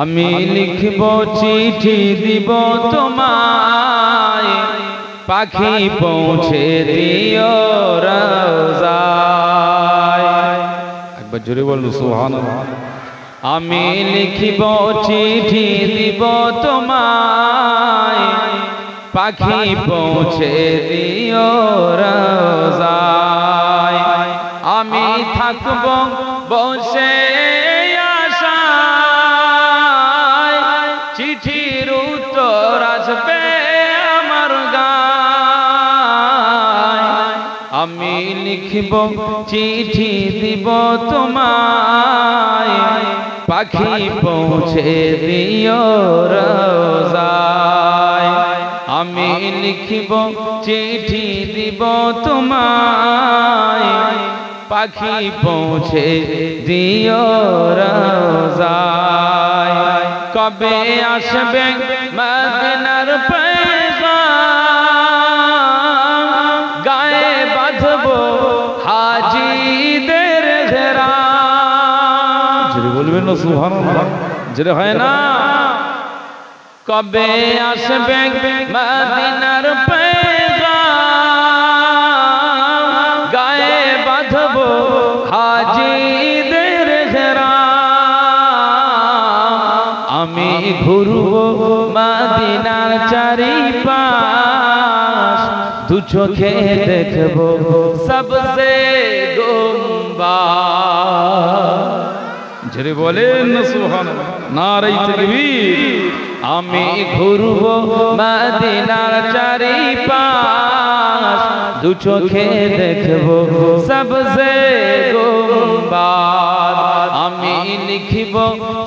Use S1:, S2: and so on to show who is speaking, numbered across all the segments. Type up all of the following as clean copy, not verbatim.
S1: আমি লিখব চিঠি দিব তোমায়, পাখি পৌঁছে দিও রওজায়। একবার জোরে বলুন সুবহানাল্লাহ। আমি লিখব চিঠি দিব তোমায়, পাখি পৌঁছে দিও রওজায়। আমি থাকব বসে আশায়, চিঠির উত্তর আসবে আমার গায়। আমি লিখব চিঠি দিব তোমায়, পাখি পৌঁছে দিও রওজায়। আমি লিখব চিঠি দিব তোমায়, পাখি পৌঁছে দিও রওজায়। কবে আসবে মদিনার পয়গাম, গায়ে বাঁধবো হাজিদের ঘেরাম। জোরে বলবেন না সুবহানাল্লাহ, জোরে হয় না? কবে আসবে মদিনার পয়গাম, গায়ে বাঁধবো হাজিদের ঘেরাম। আমি ঘুরবো মদিনার চারিপাশ, দু চোখে দেখবো সবসে গুম্বাদ। জোরে বলেন সুবহানাল্লাহ, নারে তাকবীর। আমি ঘুরবো মদিনার চারিপাশ, দু চোখে দেখবো সবসে গুম্বাদ। আমি লিখব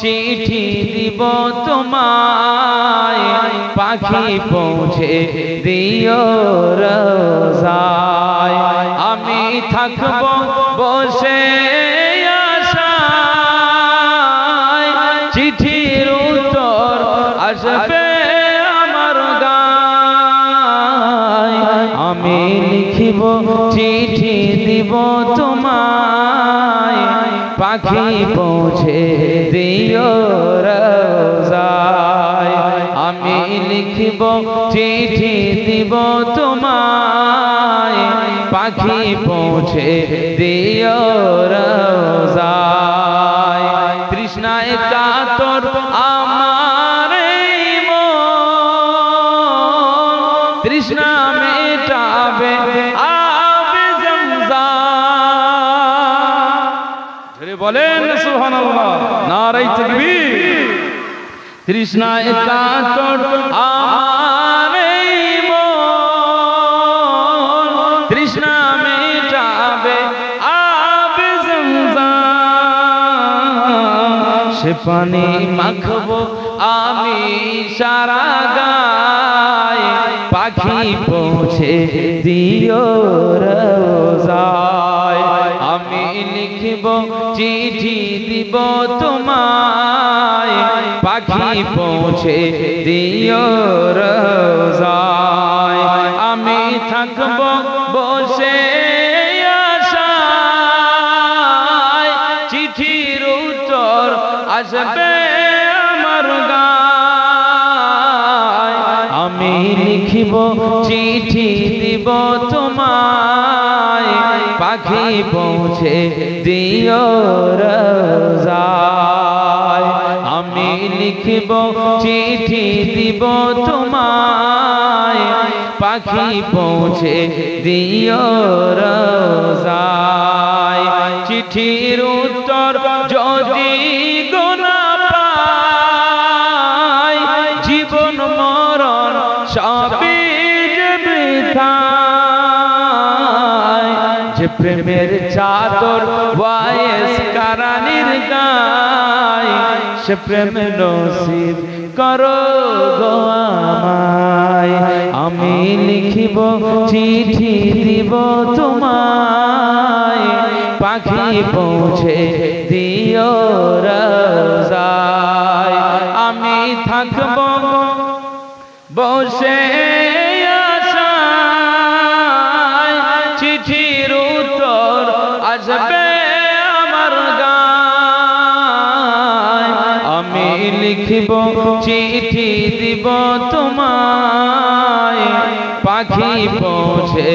S1: চিঠি দিব তোমায়, পাখি পৌঁছে দিও রওজায়। আমি থাকব বসে আশায়, চিঠির উত্তর আসবে আমার গায়। আমি লিখব চিঠি দিব তোমায়, পাখি পৌঁছে দিও রওজায়। আমি লিখব চিঠি দিব তোমায়, পাখি পৌঁছে দিও রওজায়। তৃষ্ণায় কাতর আমার মন, তৃষ্ণা মেটাবে আবে জমজম। ধরে বলেন সুবহানাল্লাহ, নারে তাকবীর। তৃষ্ণায় কাতর আমার মন, তৃষ্ণা মেটাবে আবে জমজম। সে পানি মাখবো আমি সারা গায়ে, পাখি পৌঁছে দিও রওজায়। আমি লিখব চিঠি দিব তোমায়, পাখি পৌঁছে দিও রওজায়। আমি থাকব বসে আশায়, চিঠির উত্তর আসবে আমার গায়। আমি লিখব চিঠি দিব তোমায়, পাখি পৌঁছে দিও রওজায়। আমি লিখব চিঠি দিব তোমায়, পাখি পৌঁছে দিও রওজায়। চিঠির উত্তর যদি গোনা পাই, জীবন মরণ সবই যে বৃথা। যে প্রেমের চাদর ওয়াইস কারানির গায়, সে প্রেম নসিব করো গো আমায়। আমি লিখব চিঠি দিব তোমায়, পাখি পৌঁছে দিও রওজায়। আমি থাকব বসে আশায়, চিঠির উত্তর আসবে আমার গায়। আমি লিখিব চিঠি দিব তোমায় পাখি পৌঁছে